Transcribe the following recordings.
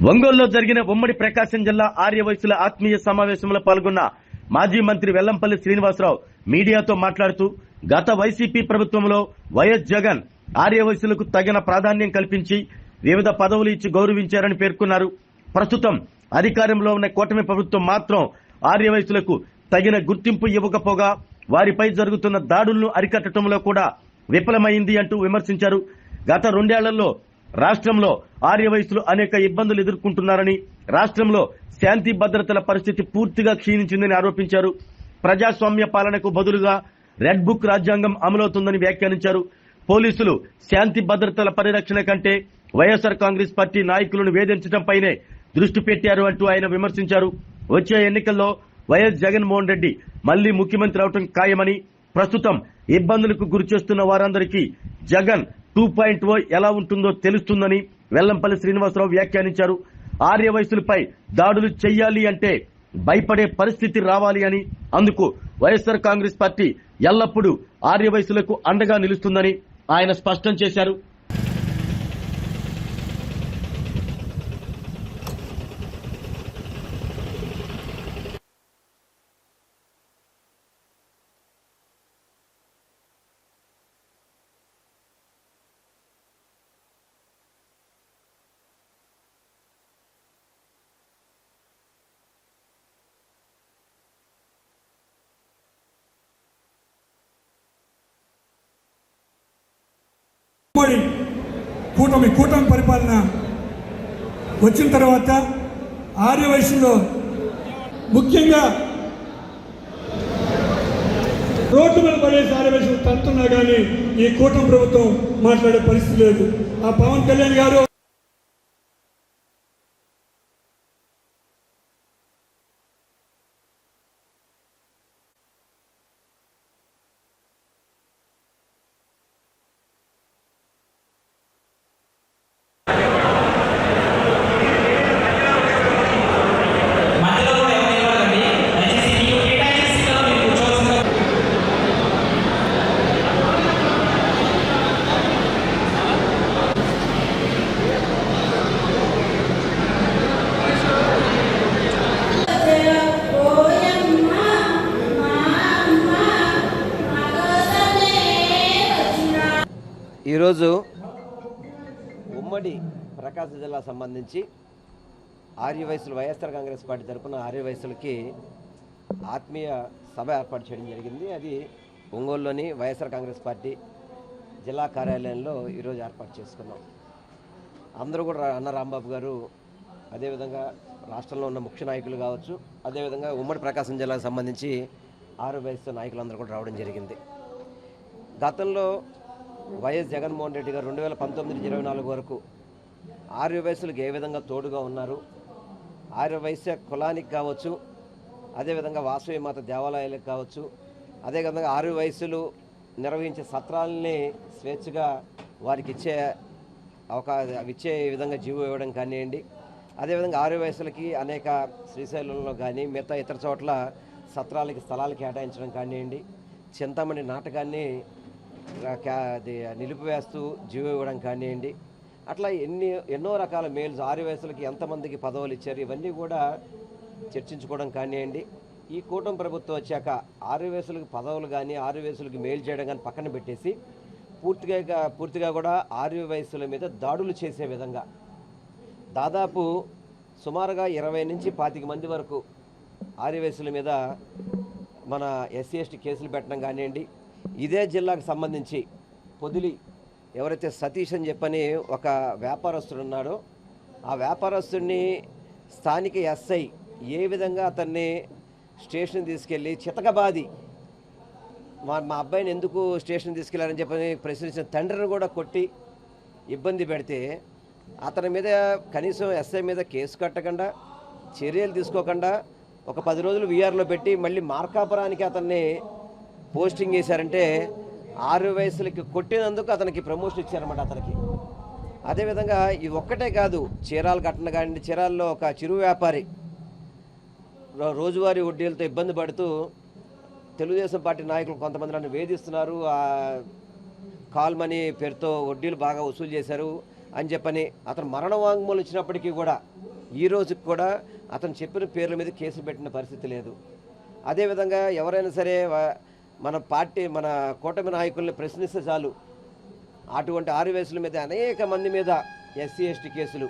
ఒంగోలులో జరిగిన ఉమ్మడి ప్రకాశం జిల్లా ఆర్యవైశ్యుల ఆత్మీయ సమావేశంలో పాల్గొన్న మాజీ మంత్రి వెల్లంపల్లి శ్రీనివాసరావు మీడియాతో మాట్లాడుతూ గత వైసీపీ ప్రభుత్వంలో వైఎస్ జగన్ ఆర్యవైశ్యులకు తగిన ప్రాధాన్యం కల్పించి వివిధ పదవులు ఇచ్చి గౌరవించారని పేర్కొన్నారు. ప్రస్తుతం అధికారంలో ఉన్న కూటమి ప్రభుత్వం మాత్రం ఆర్యవైశ్యులకు తగిన గుర్తింపు ఇవ్వకపోగా వారిపై జరుగుతున్న దాడులను అరికట్టడంలో కూడా విఫలమైంది అంటూ విమర్శించారు. గత 2 ఏళ్లలో రాష్ట్రంలో ఆర్యవైశ్యులు అనేక ఇబ్బందులు ఎదుర్కొంటున్నారని, రాష్ట్రంలో శాంతి భద్రతల పరిస్థితి పూర్తిగా క్షీణించిందని ఆరోపించారు. ప్రజాస్వామ్య పాలనకు బదులుగా రెడ్ బుక్ రాజ్యాంగం అమలవుతుందని వ్యాఖ్యానించారు. పోలీసులు శాంతి భద్రతల పరిరక్షణ కంటే వైఎస్ఆర్ కాంగ్రెస్ పార్టీ నాయకులను వేధించడంపైనే దృష్టి పెట్టారు అంటూ ఆయన విమర్శించారు. వచ్చే ఎన్నికల్లో వైఎస్ జగన్మోహన్ రెడ్డి మళ్లీ ముఖ్యమంత్రి అవడం ఖాయమని, ప్రస్తుతం ఇబ్బందులకు గురిచేస్తున్న వారందరికీ జగన్ 2.0 ఎలా ఉంటుందో తెలుస్తుందని వెల్లంపల్లి శ్రీనివాసరావు వ్యాఖ్యానించారు. ఆర్యవైశ్యులపై దాడులు చెయ్యాలి అంటే భయపడే పరిస్థితి రావాలి అని, అందుకు వైఎస్ఆర్ కాంగ్రెస్ పార్టీ ఎల్లప్పుడూ ఆర్యవైశ్యులకు అండగా నిలుస్తుందని ఆయన స్పష్టం చేశారు. కూటమి పరిపాలన వచ్చిన తర్వాత ఆర్యవైశ్యుల్లో ముఖ్యంగా రోడ్డు మీద పడేసి ఆర్యవైశ్యులు తంతున్నా కానీ ఈ కూటమి ప్రభుత్వం మాట్లాడే పరిస్థితి లేదు. ఆ పవన్ కళ్యాణ్ గారు ఈరోజు ఉమ్మడి ప్రకాశం జిల్లా సంబంధించి ఆర్యవైశ్యులు వైఎస్ఆర్ కాంగ్రెస్ పార్టీ తరఫున ఆర్యవైశ్యులకి ఆత్మీయ సభ ఏర్పాటు చేయడం జరిగింది. అది ఒంగోలులోని వైఎస్ఆర్ కాంగ్రెస్ పార్టీ జిల్లా కార్యాలయంలో ఈరోజు ఏర్పాటు చేసుకున్నాం. అందరూ కూడా అన్న రాంబాబు గారు, అదేవిధంగా రాష్ట్రంలో ఉన్న ముఖ్య నాయకులు కావచ్చు, అదేవిధంగా ఉమ్మడి ప్రకాశం జిల్లాకు సంబంధించి ఆర్యవైశ్య నాయకులందరూ కూడా రావడం జరిగింది. గతంలో వైఎస్ జగన్మోహన్ రెడ్డి గారు 2019-24 వరకు ఆర్యవైశ్యులకు ఏ విధంగా తోడుగా ఉన్నారు, ఆర్యవైశ్య కులానికి కావచ్చు, అదేవిధంగా వాసవి మాత దేవాలయాలకు కావచ్చు, అదేవిధంగా ఆర్యవైశ్యులు నిర్వహించే సత్రాలని స్వేచ్ఛగా వారికి ఇచ్చే విధంగా జీవో ఇవ్వడం కానివ్వండి, అదేవిధంగా ఆర్యవైశ్యులకి అనేక శ్రీశైలంలో కానీ మిగతా ఇతర చోట్ల సత్రాలకి స్థలాలు కేటాయించడం కానివ్వండి, చింతామణి నాటకాన్ని నిలిపివేస్తూ జీవో ఇవ్వడం కానివ్వండి, అట్లా ఎన్నో రకాల మేల్స్ ఆర్యవైశ్యులకి ఎంతమందికి పదవులు ఇచ్చారు ఇవన్నీ కూడా చర్చించుకోవడం కానివ్వండి. ఈ కూటమి ప్రభుత్వం వచ్చాక ఆర్యవైశ్యులకు పదవులు కానీ ఆర్యవైశ్యులకి మేలు చేయడం కానీ పక్కన పెట్టేసి పూర్తిగా కూడా ఆర్యవైశ్యుల మీద దాడులు చేసే విధంగా దాదాపు సుమారుగా 20 నుంచి 25 మంది వరకు ఆర్యవైశ్యుల మీద మన SC/ST కేసులు పెట్టడం కానివ్వండి. ఇదే జిల్లాకు సంబంధించి పొదిలి ఎవరైతే సతీష్ అని చెప్పని ఒక వ్యాపారస్తుడు ఉన్నాడో, ఆ వ్యాపారస్తుడిని స్థానిక SI ఏ విధంగా అతన్ని స్టేషన్ తీసుకెళ్ళి చితకబాది మా అబ్బాయిని ఎందుకు స్టేషన్ తీసుకెళ్లారని చెప్పని ప్రశ్నించిన తండ్రిని కూడా కొట్టి ఇబ్బంది పెడితే అతని మీద కనీసం SI మీద కేసు కట్టకుండా చర్యలు తీసుకోకుండా ఒక 10 రోజులు VRలో పెట్టి మళ్ళీ మార్కాపురానికి అతన్ని పోస్టింగ్ చేశారంటే ఆర్యవైశ్యులకి కొట్టినందుకు అతనికి ప్రమోషన్ ఇచ్చారన్నమాట అతనికి. అదేవిధంగా ఇది ఒక్కటే కాదు, చీరాలు కట్టడం కానీ, చీరాల్లో ఒక చిరు వ్యాపారి రోజువారీ వడ్డీలతో ఇబ్బంది పడుతూ తెలుగుదేశం పార్టీ నాయకులు కొంతమంది నన్ను వేధిస్తున్నారు, కాల్ మనీ పేరుతో వడ్డీలు బాగా వసూలు చేశారు, అని చెప్పని అతను మరణ వాంగ్మూలం ఇచ్చినప్పటికీ కూడా ఈ రోజుకి కూడా అతను చెప్పిన పేర్ల మీద కేసు పెట్టిన పరిస్థితి లేదు. అదేవిధంగా ఎవరైనా సరే మన పార్టీ మన కూటమి నాయకుల్ని ప్రశ్నిస్తే చాలు అటువంటి ఆర్యవైశ్యుల మీద అనేక మంది మీద ఎస్సీ ఎస్టీ కేసులు,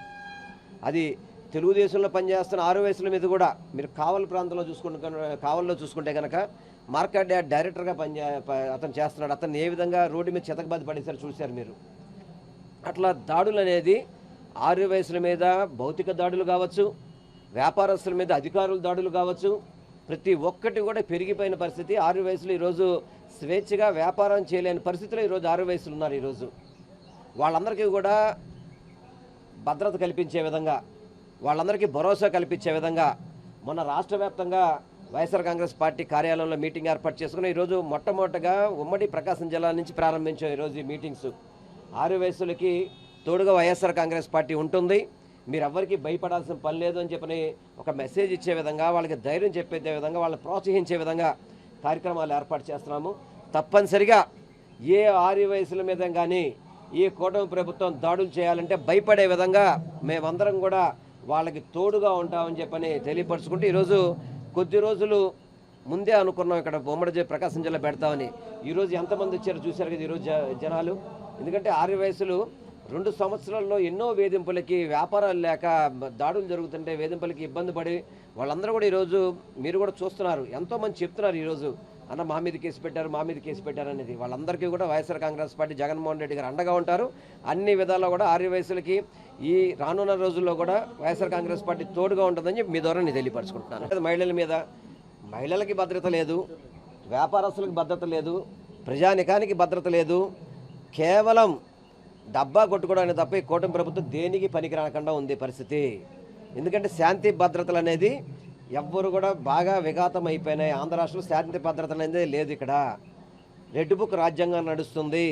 అది తెలుగుదేశంలో పనిచేస్తున్న ఆర్యవైశ్యుల మీద కూడా మీరు కావలి ప్రాంతంలో కావల్లో చూసుకుంటే కనుక మార్కెట్ డైరెక్టర్గా అతను చేస్తున్నాడు. అతను ఏ విధంగా రోడ్డు మీద చితకబాది పడేసారు చూశారు మీరు. అట్లా దాడులు అనేది ఆర్యవైశ్యుల మీద భౌతిక దాడులు కావచ్చు, వ్యాపారస్తుల మీద అధికారుల దాడులు కావచ్చు, ప్రతి ఒక్కటి కూడా పెరిగిపోయిన పరిస్థితి. ఆర్యవైశ్యులు ఈరోజు స్వేచ్ఛగా వ్యాపారం చేయలేని పరిస్థితిలో ఈరోజు ఆర్యవైశ్యులు ఉన్నారు. ఈరోజు వాళ్ళందరికీ కూడా భద్రత కల్పించే విధంగా, వాళ్ళందరికీ భరోసా కల్పించే విధంగా మొన్న రాష్ట్ర వ్యాప్తంగా వైఎస్ఆర్ కాంగ్రెస్ పార్టీ కార్యాలయంలో మీటింగ్ ఏర్పాటు చేసుకుని ఈరోజు మొట్టమొదటిగా ఉమ్మడి ప్రకాశం జిల్లా నుంచి ప్రారంభించాం ఈరోజు ఈ మీటింగ్స్. ఆర్యవైశ్యులకి తోడుగా వైఎస్ఆర్ కాంగ్రెస్ పార్టీ ఉంటుంది, మీరు ఎవ్వరికీ భయపడాల్సిన పని లేదు అని చెప్పని ఒక మెసేజ్ ఇచ్చే విధంగా, వాళ్ళకి ధైర్యం చెప్పే విధంగా, వాళ్ళని ప్రోత్సహించే విధంగా కార్యక్రమాలు ఏర్పాటు చేస్తున్నాము. తప్పనిసరిగా ఏ ఆర్యవైశ్యుల మీద కానీ ఈ కూటమి ప్రభుత్వం దాడులు చేయాలంటే భయపడే విధంగా మేమందరం కూడా వాళ్ళకి తోడుగా ఉంటామని చెప్పని తెలియపరుచుకుంటూ ఈరోజు కొద్ది రోజులు ముందే అనుకున్నాం ఇక్కడ ఉమ్మడి ప్రకాశం జిల్లా పెడతామని. ఈరోజు ఎంతమంది వచ్చారో చూశారు కదా ఈరోజు జనాలు. ఎందుకంటే ఆర్యవైశ్యులు 2 సంవత్సరాల్లో ఎన్నో వేధింపులకి, వ్యాపారాలు లేక దాడులు జరుగుతుంటే వేధింపులకి ఇబ్బంది పడి వాళ్ళందరూ కూడా ఈరోజు మీరు కూడా చూస్తున్నారు, ఎంతోమంది చెప్తున్నారు ఈరోజు అన్న మా మీద కేసు పెట్టారు, మా మీద కేసు పెట్టారు అనేది. వాళ్ళందరికీ కూడా వైఎస్ఆర్ కాంగ్రెస్ పార్టీ జగన్మోహన్ రెడ్డి గారు అండగా ఉంటారు. అన్ని విధాల్లో కూడా ఆర్యవైశ్యులకి ఈ రానున్న రోజుల్లో కూడా వైఎస్ఆర్ కాంగ్రెస్ పార్టీ తోడుగా ఉంటుందని చెప్పి మీ ద్వారా నేను తెలియపరుచుకుంటున్నాను. మహిళల మీద, మహిళలకి భద్రత లేదు, వ్యాపారస్తులకు భద్రత లేదు, ప్రజానికానికి భద్రత లేదు, కేవలం డబ్బా కొట్టుకోవడానికి తప్ప ఈ కూటమి ప్రభుత్వం దేనికి పనికి రాకుండా ఉంది పరిస్థితి. ఎందుకంటే శాంతి భద్రతలు అనేది ఎవ్వరు కూడా బాగా విఘాతం అయిపోయినాయి. ఆంధ్ర రాష్ట్రంలో శాంతి భద్రత అనేది లేదు. ఇక్కడ రెడ్ బుక్ రాజ్యాంగం నడుస్తుంది.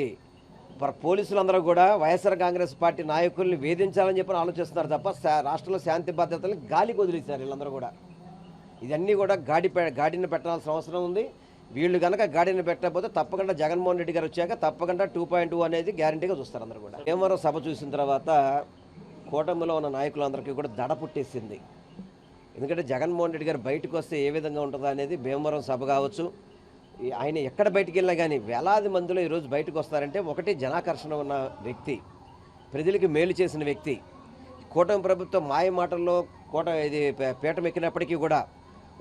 పోలీసులందరూ కూడా వైఎస్ఆర్ కాంగ్రెస్ పార్టీ నాయకుల్ని వేధించాలని చెప్పి ఆలోచిస్తున్నారు తప్ప రాష్ట్రంలో శాంతి భద్రతలను గాలికి వదిలేశారు వీళ్ళందరూ కూడా. ఇవన్నీ కూడా గాడిని పెట్టాల్సిన అవసరం ఉంది. వీళ్ళు కనుక గాడిని పెట్టకపోతే తప్పకుండా జగన్మోహన్ రెడ్డి గారు వచ్చాక తప్పకుండా 2.2 అనేది గ్యారంటీగా చూస్తారు అందరూ కూడా. భీమవరం సభ చూసిన తర్వాత కూటమిలో ఉన్న నాయకులందరికీ కూడా దడ పుట్టేసింది. ఎందుకంటే జగన్మోహన్ రెడ్డి గారు బయటకు వస్తే ఏ విధంగా ఉంటుందో అనేది భీమవరం సభ కావచ్చు, ఆయన ఎక్కడ బయటికి వెళ్ళినా కానీ వేలాది మందిలో ఈరోజు బయటకు వస్తారంటే ఒకటి జనాకర్షణ ఉన్న వ్యక్తి, ప్రజలకి మేలు చేసిన వ్యక్తి. కూటమి ప్రభుత్వం మాయ మాటల్లో ఇది పీఠం ఎక్కినప్పటికీ కూడా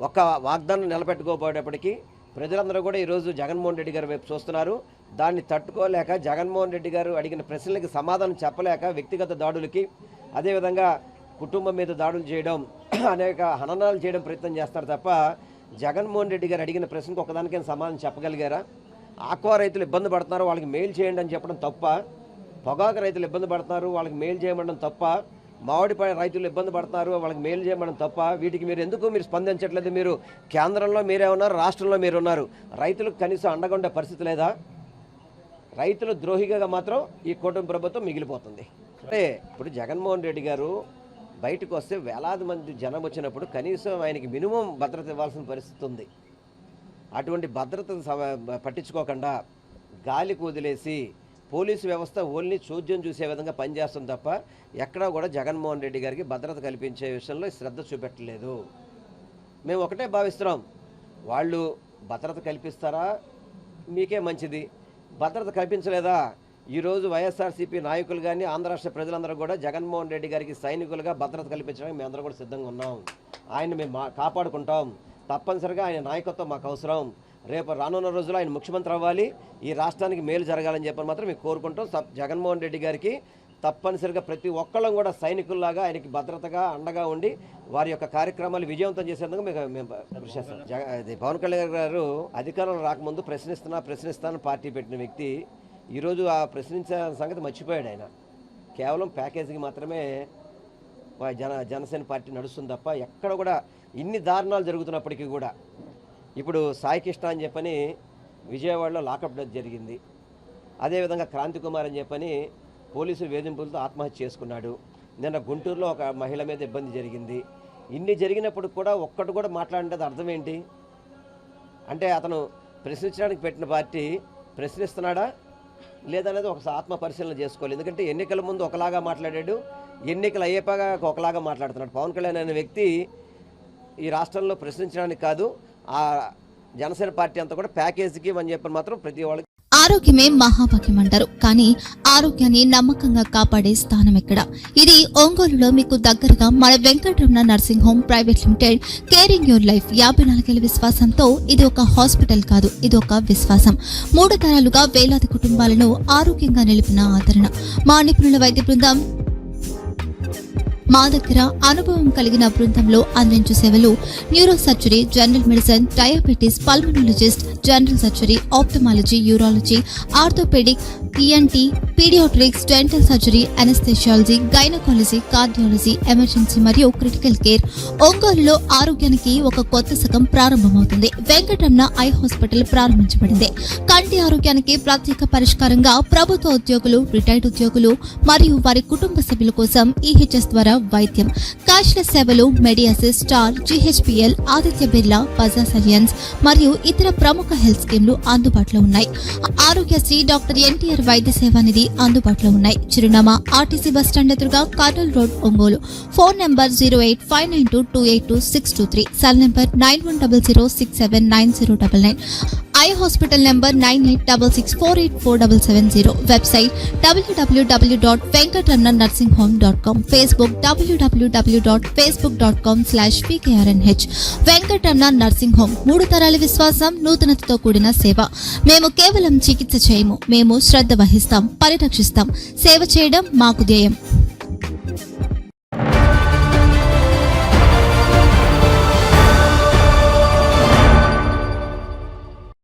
ఒక వాగ్దానం నిలబెట్టుకోబోయేటప్పటికీ ప్రజలందరూ కూడా ఈరోజు జగన్మోహన్ రెడ్డి గారి వైపు చూస్తున్నారు. దాన్ని తట్టుకోలేక జగన్మోహన్ రెడ్డి గారు అడిగిన ప్రశ్నలకి సమాధానం చెప్పలేక వ్యక్తిగత దాడులకి, అదేవిధంగా కుటుంబం మీద దాడులు చేయడం, అనేక హననాలు చేయడం ప్రయత్నం చేస్తారు తప్ప జగన్మోహన్ రెడ్డి గారు అడిగిన ప్రశ్నకు ఒకదానికైనా సమాధానం చెప్పగలిగారా? ఆక్వా రైతులు ఇబ్బంది పడుతున్నారు, వాళ్ళకి మేలు చేయండి అని చెప్పడం తప్ప, పొగాకు రైతులు ఇబ్బంది పడుతున్నారు, వాళ్ళకి మేలు చేయమడం తప్ప, మామిడిపై రైతులు ఇబ్బంది పడుతున్నారు, వాళ్ళకి మేలు చేయమడం తప్ప, వీటికి మీరు ఎందుకు స్పందించట్లేదు? మీరు కేంద్రంలో మీరే ఉన్నారు, రాష్ట్రంలో మీరు ఉన్నారు, రైతులకు కనీసం అండగా ఉండే పరిస్థితి లేదా? రైతులు ద్రోహిగా మాత్రం ఈ కూటమి ప్రభుత్వం మిగిలిపోతుంది. అంటే ఇప్పుడు జగన్మోహన్ రెడ్డి గారు బయటకు వస్తే వేలాది మంది జనం వచ్చినప్పుడు కనీసం ఆయనకి మినిమం భద్రత ఇవ్వాల్సిన పరిస్థితి ఉంది. అటువంటి భద్రత పట్టించుకోకుండా గాలికి వదిలేసి పోలీసు వ్యవస్థ ఓన్లీ చోద్యం చూసే విధంగా పనిచేస్తుంది తప్ప ఎక్కడా కూడా జగన్మోహన్ రెడ్డి గారికి భద్రత కల్పించే విషయంలో శ్రద్ధ చూపెట్టలేదు. మేము ఒకటే భావిస్తున్నాం, వాళ్ళు భద్రత కల్పిస్తారా మీకే మంచిది, భద్రత కల్పించలేదా ఈరోజు వైఎస్ఆర్సీపీ నాయకులు కానీ ఆంధ్ర రాష్ట్ర ప్రజలందరూ కూడా జగన్మోహన్ రెడ్డి గారికి సైనికులుగా భద్రత కల్పించడానికి మేమందరం కూడా సిద్ధంగా ఉన్నాం. ఆయన మేము కాపాడుకుంటాం. తప్పనిసరిగా ఆయన నాయకత్వం మాకు అవసరం. రేపు రానున్న రోజుల్లో ఆయన ముఖ్యమంత్రి అవ్వాలి, ఈ రాష్ట్రానికి మేలు జరగాలని చెప్పని మాత్రం మేము కోరుకుంటాం. జగన్మోహన్ రెడ్డి గారికి తప్పనిసరిగా ప్రతి ఒక్కళ్ళం కూడా సైనికుల్లాగా ఆయనకి భద్రతగా అండగా ఉండి వారి యొక్క కార్యక్రమాలు విజయవంతం చేసేందుకు మేము కృషి చేస్తాం. పవన్ కళ్యాణ్ గారు అధికారంలో రాకముందు ప్రశ్నిస్తానని పార్టీ పెట్టిన వ్యక్తి ఈరోజు ఆ ప్రశ్నించే సంగతి మర్చిపోయాడు. ఆయన కేవలం ప్యాకేజీకి మాత్రమే జనసేన పార్టీ నడుస్తుంది తప్ప ఎక్కడ కూడా ఇన్ని దారుణాలు జరుగుతున్నప్పటికీ కూడా ఇప్పుడు సాయి కృష్ణ అని చెప్పని విజయవాడలో లాకప్ డెత్ జరిగింది. అదేవిధంగా క్రాంతి కుమార్ అని చెప్పని పోలీసులు వేధింపులతో ఆత్మహత్య చేసుకున్నాడు. నిన్న గుంటూరులో ఒక మహిళ మీద ఇబ్బంది జరిగింది. ఇన్ని జరిగినప్పుడు కూడా ఒక్కటి కూడా మాట్లాడితే అర్థం ఏంటి? అంటే అతను ప్రశ్నించడానికి పెట్టిన పార్టీ ప్రశ్నిస్తున్నాడా లేదనేది ఒకసారి ఆత్మ పరిశీలన చేసుకోవాలి. ఎందుకంటే ఎన్నికల ముందు ఒకలాగా మాట్లాడాడు, ఎన్నికలు అయ్యేపాగా ఒకలాగా మాట్లాడుతున్నాడు. పవన్ కళ్యాణ్ అనే వ్యక్తి ఈ రాష్ట్రంలో ప్రశ్నించడానికి కాదు, ఆ జనసేన పార్టీ అంతా కూడా ప్యాకేజీకి అని చెప్పి మాత్రం ప్రతి వాళ్ళకి. ఆరోగ్యమే మహాభాగ్యం అంటారు, కానీ ఆరోగ్యాన్ని నమ్మకంగా కాపాడే స్థానం ఎక్కడ? ఇది ఒంగోలులో మీకు దగ్గరగా మన Venkataramana nursing home private limited. Caring your life 54 ఏళ్ల విశ్వాసంతో ఇది ఒక హాస్పిటల్ కాదు, ఇది ఒక విశ్వాసం. 3 తరాలుగా వేలాది కుటుంబాలను ఆరోగ్యంగా నిలిపిన ఆదరణ. మా నిపుణుల వైద్య బృందం మా దగ్గర అనుభవం కలిగిన బృందంలో అందించే సేవలు neuro surgery, general medicine, diabetes, pulmonologist, general surgery, ophthalmology, urology, orthopaedic, ENT, paediatrics, dental surgery, anaesthesiology, gynaecology, cardiology, emergency మరియు క్రిటికల్ కేర్. ఒంగోలులో ఆరోగ్యానికి ఒక కొత్త శకం ప్రారంభమవుతుంది. వెంకటరమణ ఐ హాస్పిటల్ ప్రారంభించబడింది. కంటి ఆరోగ్యానికి ప్రత్యేక పరిష్కారంగా ప్రభుత్వ ఉద్యోగులు, రిటైర్డ్ ఉద్యోగులు మరియు వారి కుటుంబ సభ్యుల కోసం ఈహెచ్ఎస్ ద్వారా వైద్యం. క్యాష్లెస్ సేవలు మెడియాసిస్, స్టార్, జీహెచ్పీఎల్, ఆదిత్య బిర్లా, బజాజ్ అలియన్స్ మరియు ఇతర ప్రముఖ హెల్త్ స్కీమ్లు అందుబాటులో ఉన్నాయి. ఆరోగ్యశ్రీ, డాక్టర్ ఎన్టీఆర్ వైద్య సేవా నిధి అందుబాటులో ఉన్నాయి. చిరునామా ఆర్టీసీ బస్టాండ్ ఎదురుగా Kurnool road, Ongole. Phone number 08592282623, cell number 9100679099. Eye hospital number 9866484770. Website www.venkatramananursinghome.com. Facebook www.facebook.com/pkrnh. Venkataramana nursing home, 3 తరాల విశ్వాసం, నూతనతతో కూడిన సేవ. మేము కేవలం చికిత్స చేయము, మేము శ్రద్ధ వహిస్తాం, పరిరక్షిస్తాం. సేవ చేయడం మాకు ధ్యేయం.